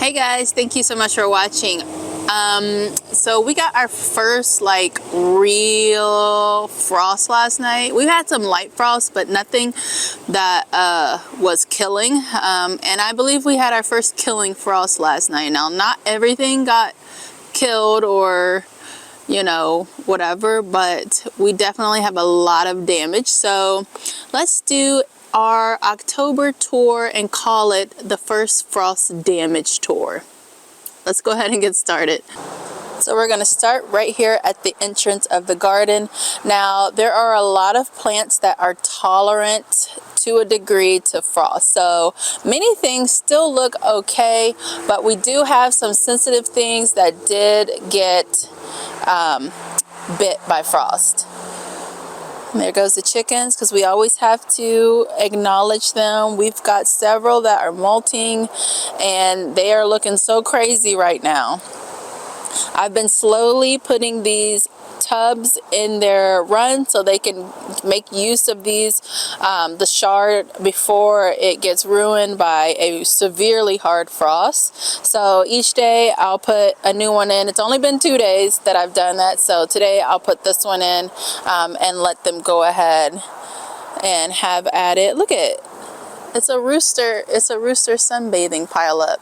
Hey guys, thank you so much for watching. So we got our first like real frost last night. We've had some light frost, but nothing that was killing. And I believe we had our first killing frost last night. Now, not everything got killed or, you know, whatever, but we definitely have a lot of damage. So let's do our October tour and call it the first frost damage tour. Let's go ahead and get started. So we're going to start right here at the entrance of the garden. Now, there are a lot of plants that are tolerant to a degree to frost. So many things still look okay, but we do have some sensitive things that did get bit by frost. And there goes the chickens, because we always have to acknowledge them. We've got several that are molting and they are looking so crazy right now. I've been slowly putting these tubs in their run so they can make use of these, the shard, before it gets ruined by a severely hard frost. So each day I'll put a new one in. It's only been 2 days that I've done that, so today I'll put this one in and let them go ahead and have at it. Look at it. It's a rooster sunbathing pile up.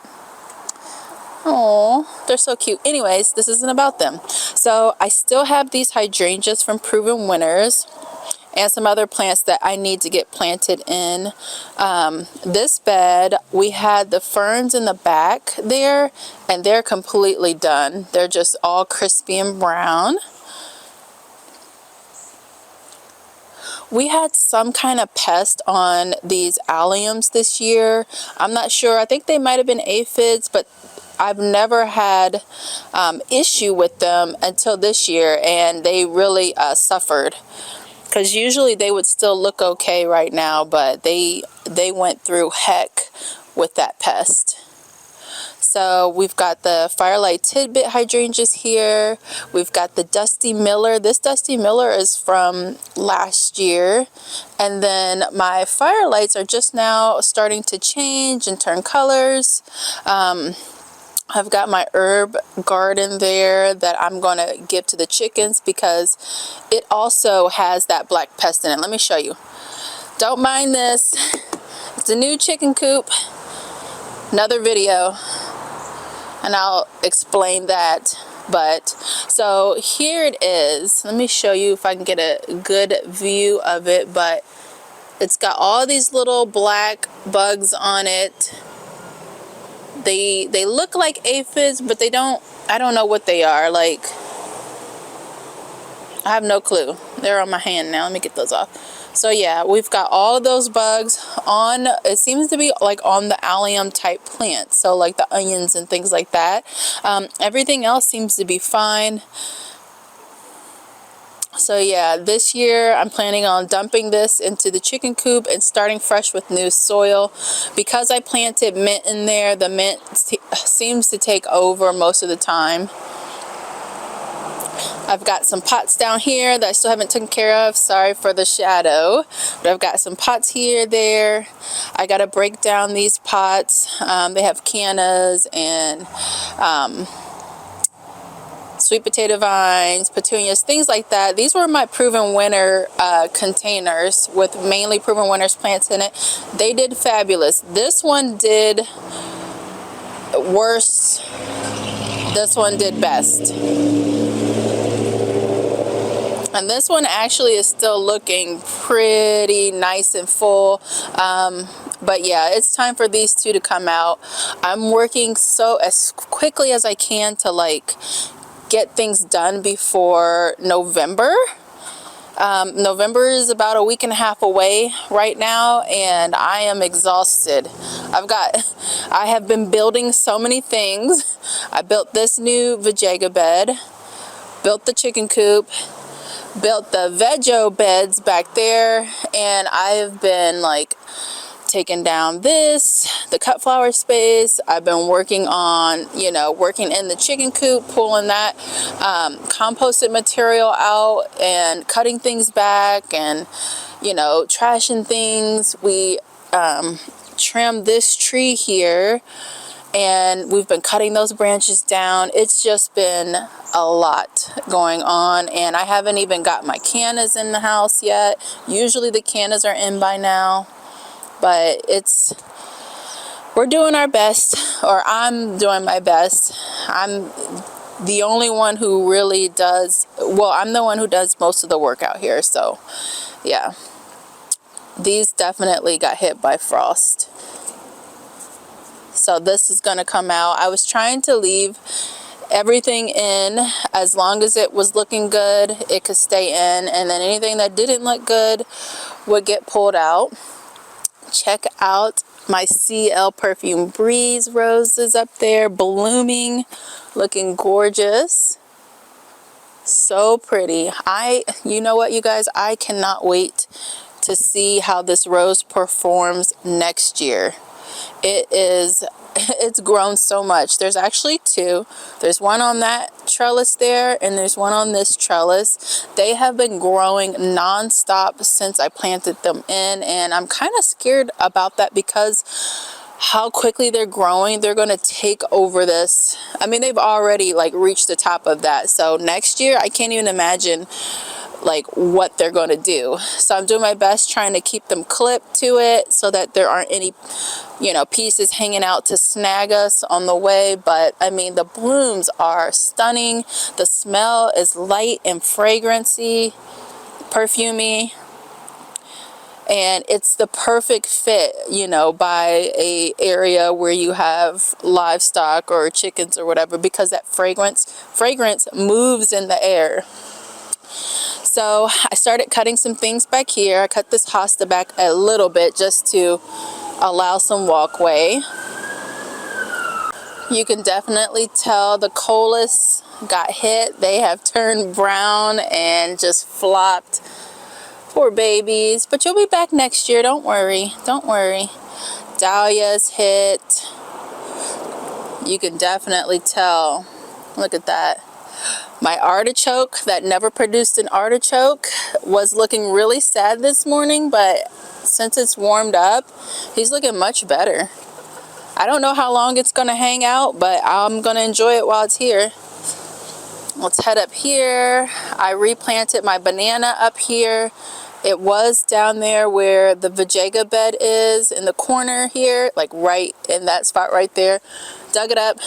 Oh, they're so cute. Anyways, this isn't about them. So I still have these hydrangeas from Proven Winners and some other plants that I need to get planted in this bed. We had the ferns in the back there, and they're completely done. They're just all crispy and brown. We had some kind of pest on these alliums this year. I'm not sure. I think they might have been aphids, but I've never had issue with them until this year, and they really suffered, because usually they would still look okay right now, but they went through heck with that pest. So we've got the Firelight Tidbit hydrangeas here. We've got the Dusty Miller. This Dusty Miller is from last year. And then my Firelights are just now starting to change and turn colors. I've got my herb garden there that I'm going to give to the chickens, because it also has that black pest in it. Let me show you. Don't mind this. It's a new chicken coop. Another video, and I'll explain that. But so here it is. Let me show you if I can get a good view of it. But it's got all these little black bugs on it. They look like aphids, but they don't. I don't know what they are. Like, I have no clue. They're on my hand now. Let me get those off. So yeah, we've got all of those bugs on. It seems to be like on the allium type plants, so like the onions and things like that. Everything else seems to be fine. So yeah, this year I'm planning on dumping this into the chicken coop and starting fresh with new soil. Because I planted mint in there, the mint seems to take over most of the time. I've got some pots down here that I still haven't taken care of. Sorry for the shadow. But I've got some pots here, there. I got to break down these pots. They have cannas and sweet potato vines, petunias, things like that. These were my Proven Winner containers with mainly Proven Winners plants in it. They did fabulous. This one did worse. This one did best. And this one actually is still looking pretty nice and full. But yeah, it's time for these two to come out. I'm working as quickly as I can to like get things done before November. November is about a week and a half away right now, and I am exhausted. I have been building so many things. I built this new Vajayga bed, built the chicken coop, built the veggie beds back there, and I have been like taking down the cut flower space. I've been working on, you know, working in the chicken coop, pulling that composted material out and cutting things back, and, you know, trashing things. We trimmed this tree here, and we've been cutting those branches down. It's just been a lot going on, and I haven't even got my cannas in the house yet. Usually the cannas are in by now, but we're doing our best, or I'm doing my best. I'm the only one who really does, well, I'm the one who does most of the work out here. So yeah, these definitely got hit by frost. So this is going to come out. I was trying to leave everything in as long as it was looking good, it could stay in, and then anything that didn't look good would get pulled out. Check out my CL Perfume Breeze roses up there, blooming, looking gorgeous. So pretty. You know what, you guys, I cannot wait to see how this rose performs next year. It's grown so much. There's actually two. There's one on that trellis there, and there's one on this trellis. They have been growing non-stop since I planted them in, and I'm kind of scared about that because how quickly they're growing. They're going to take over this. I mean, they've already like reached the top of that. So next year, I can't even imagine like what they're going to do. So I'm doing my best trying to keep them clipped to it so that there aren't any, you know, pieces hanging out to snag us on the way. But I mean, the blooms are stunning. The smell is light and fragrancy, perfumey. And it's the perfect fit, you know, by a area where you have livestock or chickens or whatever, because that fragrance moves in the air. So I started cutting some things back here. I cut this hosta back a little bit just to allow some walkway. You can definitely tell the colas got hit. They have turned brown and just flopped. Poor babies. But you'll be back next year. Don't worry. Don't worry. Dahlia's hit. You can definitely tell. Look at that. My artichoke that never produced an artichoke was looking really sad this morning, but since it's warmed up, he's looking much better. I don't know how long it's going to hang out, but I'm going to enjoy it while it's here. Let's head up here. I replanted my banana up here. It was down there where the vajayga bed is in the corner here, like right in that spot right there. Dug it up.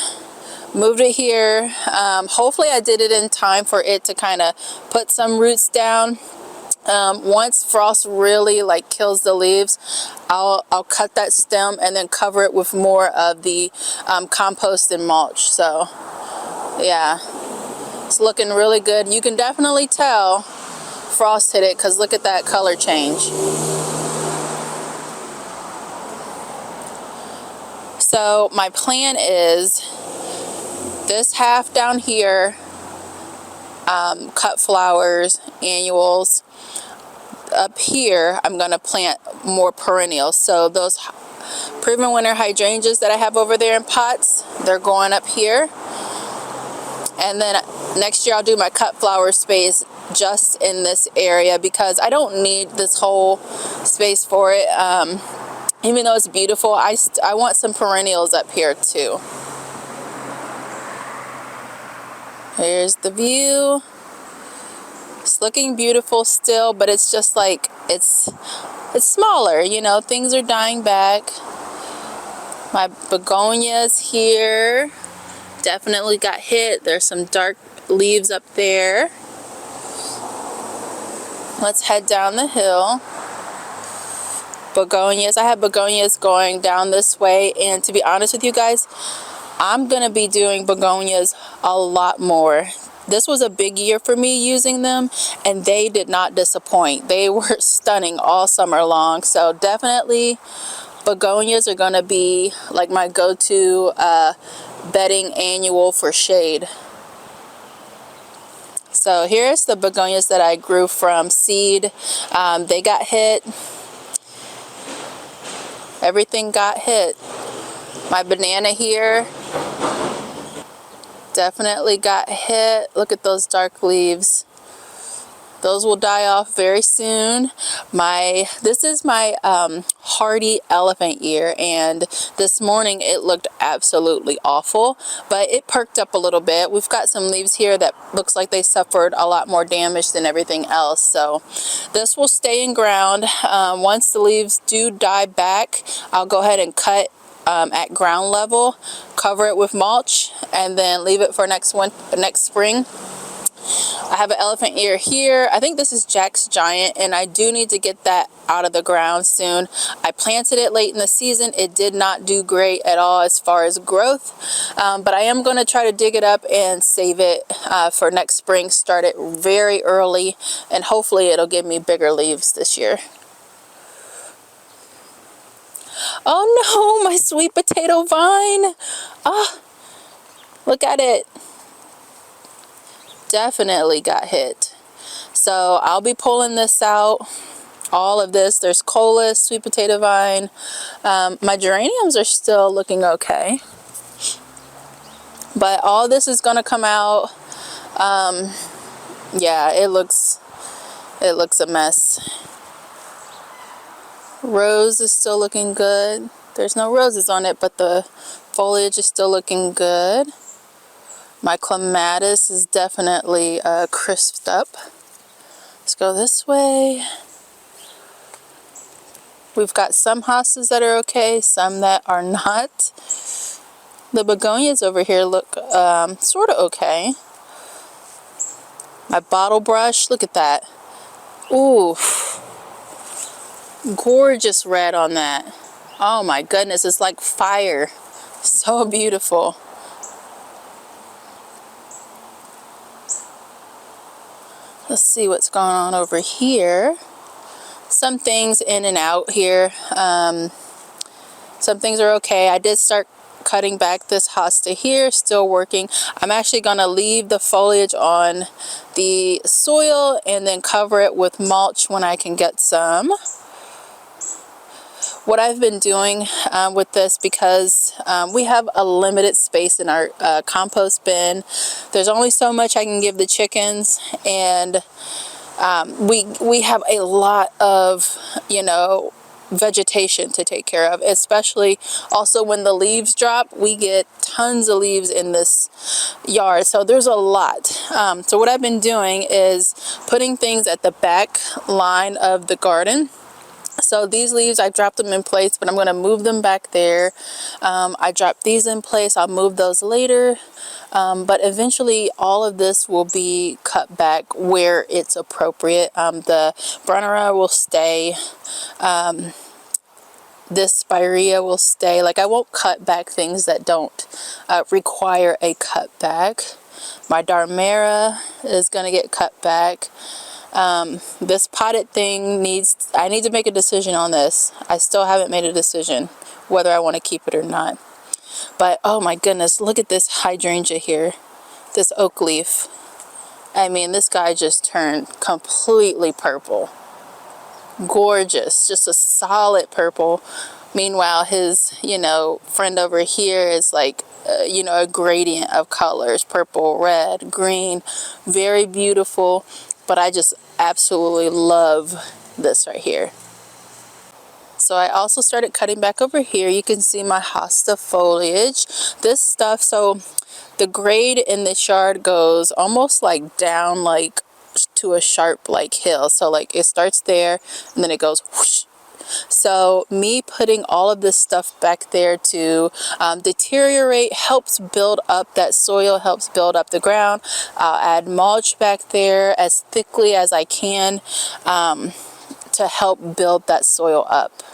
Moved it here. Hopefully I did it in time for it to kind of put some roots down. Once frost really like kills the leaves, I'll cut that stem and then cover it with more of the compost and mulch. So yeah, it's looking really good. You can definitely tell frost hit it because look at that color change. So my plan is this half down here, cut flowers, annuals. Up here, I'm going to plant more perennials. So those proven winter hydrangeas that I have over there in pots, they're going up here. And then next year I'll do my cut flower space just in this area because I don't need this whole space for it. Even though it's beautiful, I want some perennials up here too. Here's the view. It's looking beautiful still, but it's just like it's smaller, you know, things are dying back. My begonias here definitely got hit. There's some dark leaves up there. Let's head down the hill. Begonias, I have begonias going down this way, and to be honest with you guys, I'm going to be doing begonias a lot more. This was a big year for me using them, and they did not disappoint. They were stunning all summer long. So definitely begonias are going to be like my go-to bedding annual for shade. So here's the begonias that I grew from seed. They got hit. Everything got hit. My banana here definitely got hit. Look at those dark leaves. Those will die off very soon. This is my hardy elephant ear, and this morning it looked absolutely awful, but it perked up a little bit. We've got some leaves here that looks like they suffered a lot more damage than everything else, so this will stay in ground. Once the leaves do die back, I'll go ahead and cut at ground level, cover it with mulch, and then leave it for next spring. I have an elephant ear here. I think this is Jack's Giant, and I do need to get that out of the ground soon. I planted it late in the season. It did not do great at all as far as growth, but I am going to try to dig it up and save it for next spring. Start it very early, and hopefully it'll give me bigger leaves this year. Oh no, my sweet potato vine. Ah, look at it. Definitely got hit. So I'll be pulling this out. All of this. There's colas, sweet potato vine. My geraniums are still looking okay. But all this is going to come out. Yeah, it looks a mess. Rose is still looking good. There's no roses on it, but the foliage is still looking good. My clematis is definitely crisped up. Let's go this way. We've got some hostas that are okay, some that are not. The begonias over here look sort of okay. My bottle brush, look at that. Ooh, gorgeous red on that. Oh my goodness, it's like fire. So beautiful. Let's see what's going on over here. Some things in and out here. Some things are okay. I did start cutting back this hosta here, still working. I'm actually going to leave the foliage on the soil and then cover it with mulch when I can get some. What I've been doing with this, because we have a limited space in our compost bin, there's only so much I can give the chickens, and we have a lot of, you know, vegetation to take care of, especially also when the leaves drop. We get tons of leaves in this yard, so there's a lot. So what I've been doing is putting things at the back line of the garden. So these leaves, I dropped them in place, but I'm going to move them back there. I dropped these in place. I'll move those later. But eventually all of this will be cut back where it's appropriate. The Brunnera will stay. This spirea will stay. Like, I won't cut back things that don't require a cut back. My Darmera is going to get cut back. This potted thing I need to make a decision on this. I still haven't made a decision whether I want to keep it or not. But oh my goodness, look at this hydrangea here. This oak leaf. I mean, this guy just turned completely purple. Gorgeous, just a solid purple. Meanwhile, his, you know, friend over here is like, you know, a gradient of colors, purple, red, green, very beautiful. But I just absolutely love this right here. So I also started cutting back over here. You can see my hosta foliage. This stuff, so the grade in this yard goes almost like down, like to a sharp like hill. So like it starts there and then it goes whoosh. So me putting all of this stuff back there to deteriorate helps build up that soil, helps build up the ground. I'll add mulch back there as thickly as I can to help build that soil up.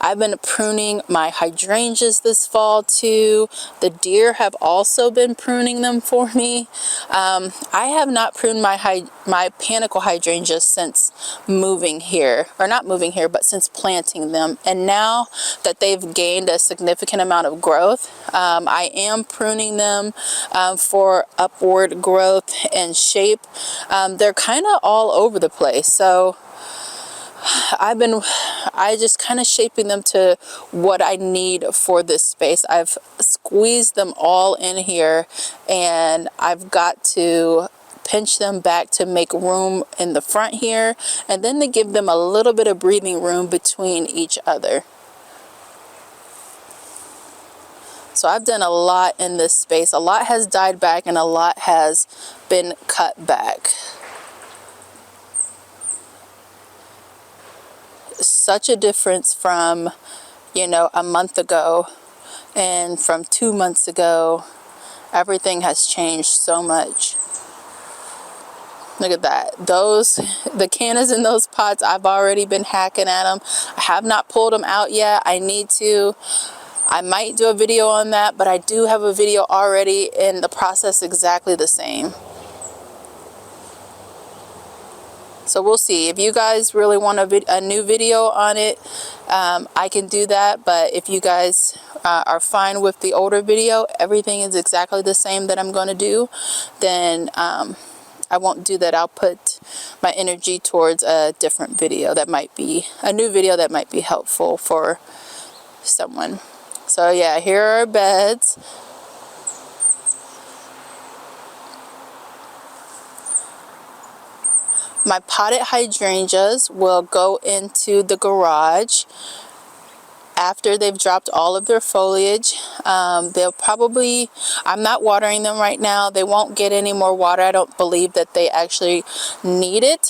I've been pruning my hydrangeas this fall too. The deer have also been pruning them for me. I have not pruned my panicle hydrangeas since moving here, or not moving here, but since planting them. And now that they've gained a significant amount of growth, I am pruning them for upward growth and shape. They're kind of all over the place. So I just kind of shaping them to what I need for this space. I've squeezed them all in here, and I've got to pinch them back to make room in the front here, and then to give them a little bit of breathing room between each other. So I've done a lot in this space. A lot has died back and a lot has been cut back. Such a difference from, you know, a month ago and from 2 months ago. Everything has changed so much. Look at that. The cannas in those pots, I've already been hacking at them. I have not pulled them out yet. I need to. I might do a video on that, but I do have a video already in the process exactly the same. So we'll see. If you guys really want a new video on it, I can do that. But if you guys are fine with the older video, everything is exactly the same that I'm going to do, then I won't do that. I'll put my energy towards a different video that might be, a new video that might be helpful for someone. So yeah, here are our beds. My potted hydrangeas will go into the garage after they've dropped all of their foliage. They'll probably, I'm not watering them right now. They won't get any more water. I don't believe that they actually need it.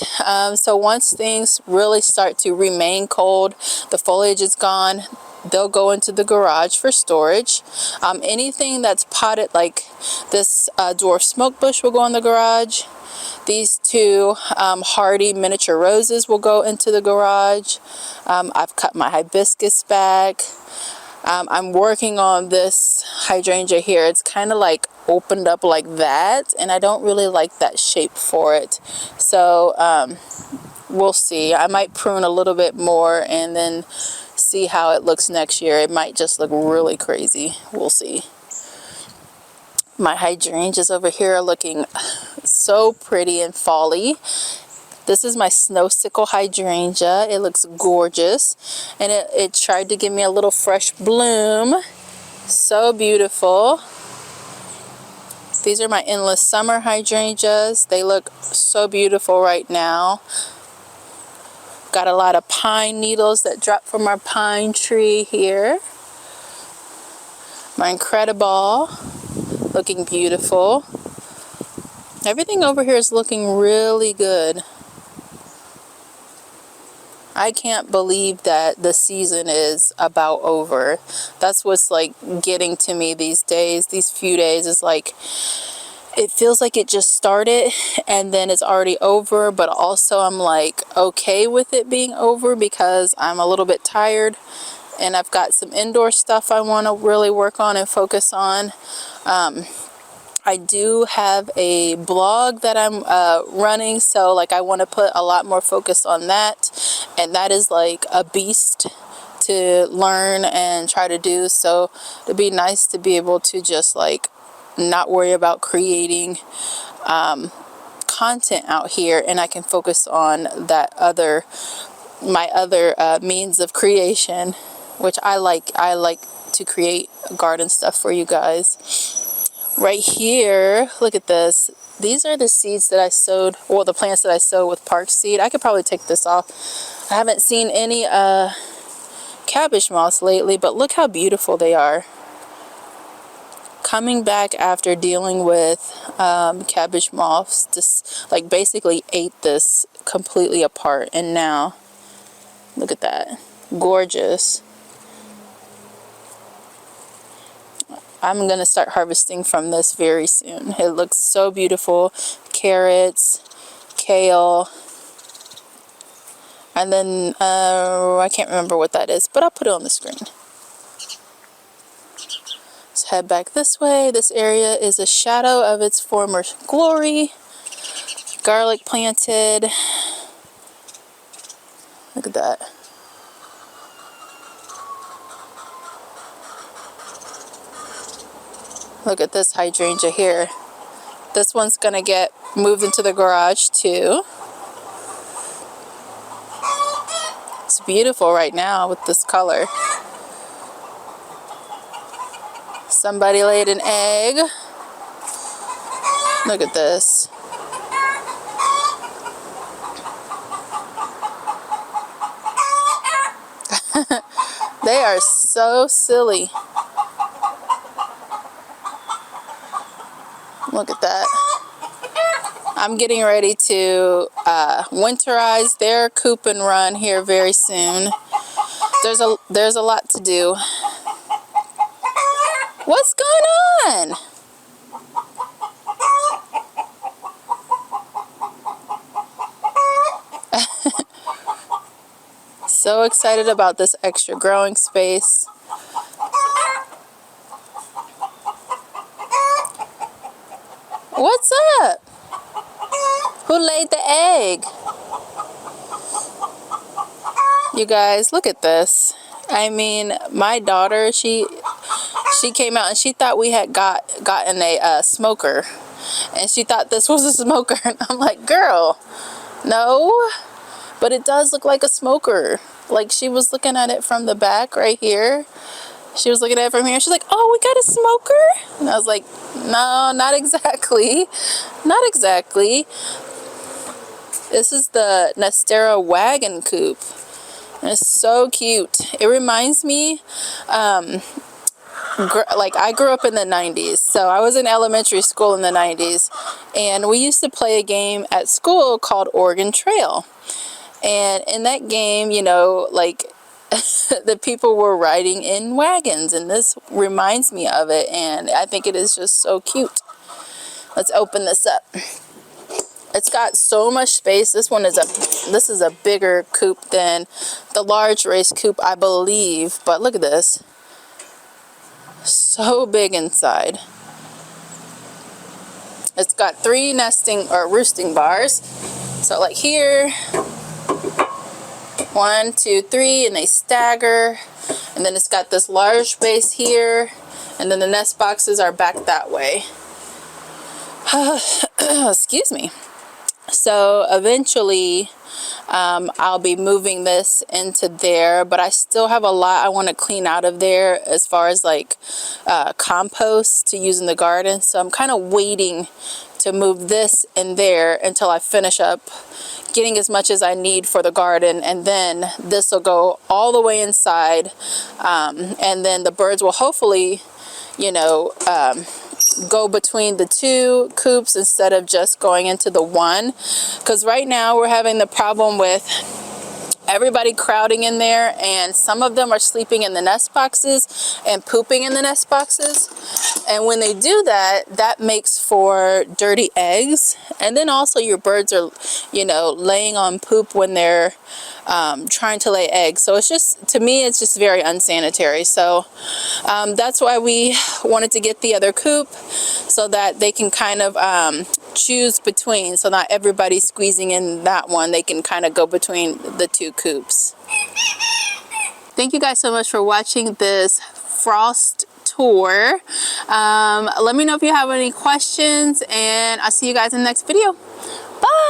So once things really start to remain cold, the foliage is gone, they'll go into the garage for storage. Anything that's potted, like this dwarf smoke bush, will go in the garage. These two hardy miniature roses will go into the garage. I've cut my hibiscus back. I'm working on this hydrangea here. It's kind of like opened up like that, and I don't really like that shape for it. So we'll see. I might prune a little bit more and then see how it looks next year. It might just look really crazy. We'll see. My hydrangeas over here are looking so pretty and fally. This is my snow sickle hydrangea. It looks gorgeous, and it tried to give me a little fresh bloom. So beautiful. These are my endless summer hydrangeas. They look so beautiful right now. Got a lot of pine needles that drop from our pine tree here. My incredible, looking beautiful. Everything over here is looking really good. I can't believe that the season is about over. That's what's like getting to me these days, these few days. Is like, it feels like it just started and then it's already over, but also I'm like okay with it being over because I'm a little bit tired and I've got some indoor stuff I want to really work on and focus on. I do have a blog that I'm running, so like I want to put a lot more focus on that, and that is like a beast to learn and try to do. So it'd be nice to be able to just like not worry about creating content out here, and I can focus on that my other means of creation, which I like to create garden stuff for you guys. Right here, look at this. These are the seeds that I sowed, or the plants that I sowed with Park Seed. I could probably take this off. I haven't seen any cabbage moths lately, but look how beautiful they are. Coming back after dealing with cabbage moths, just like basically ate this completely apart, and now look at that. Gorgeous. I'm going to start harvesting from this very soon. It looks so beautiful. Carrots, kale, and then I can't remember what that is, but I'll put it on the screen. Let's head back this way. This area is a shadow of its former glory. Garlic planted. Look at that. Look at this hydrangea here. This one's gonna get moved into the garage too. It's beautiful right now with this color. Somebody laid an egg. Look at this. They are so silly. Look at that. I'm getting ready to winterize their coop and run here very soon. There's a lot to do. What's going on? So excited about this extra growing space. What's up? Who laid the egg? You guys, look at this. I mean, my daughter, she came out and she thought we had gotten a smoker. And she thought this was a smoker. And I'm like, girl, no. But it does look like a smoker. Like, she was looking at it from the back right here. She was looking at it from here. She's like, oh, we got a smoker? And I was like, no, not exactly. Not exactly. This is the Ciearra wagon coop. And it's so cute. It reminds me, like, I grew up in the 90s. So I was in elementary school in the 90s. And we used to play a game at school called Oregon Trail. And in that game, you know, like, the people were riding in wagons, and this reminds me of it, and I think it is just so cute. Let's open this up. It's got so much space. This is a bigger coop than the large race coop, I believe, but look at this. So big inside. It's got 3 nesting or roosting bars. So like here, 1, 2, 3, and they stagger. And then it's got this large base here, and then the nest boxes are back that way. Excuse me. So eventually I'll be moving this into there, but I still have a lot I want to clean out of there as far as like compost to use in the garden. So I'm kind of waiting to move this in there until I finish up getting as much as I need for the garden, and then this will go all the way inside, and then the birds will hopefully, you know, go between the 2 coops instead of just going into the one, because right now we're having the problem with everybody crowding in there, and some of them are sleeping in the nest boxes and pooping in the nest boxes. And when they do that, that makes for dirty eggs. And then also your birds are, you know, laying on poop when they're trying to lay eggs. So it's just, to me, it's just very unsanitary. So that's why we wanted to get the other coop, so that they can kind of choose between, so not everybody squeezing in that one. They can kind of go between the 2 coops. Thank you guys so much for watching this frost tour. Let me know if you have any questions, and I'll see you guys in the next video. Bye.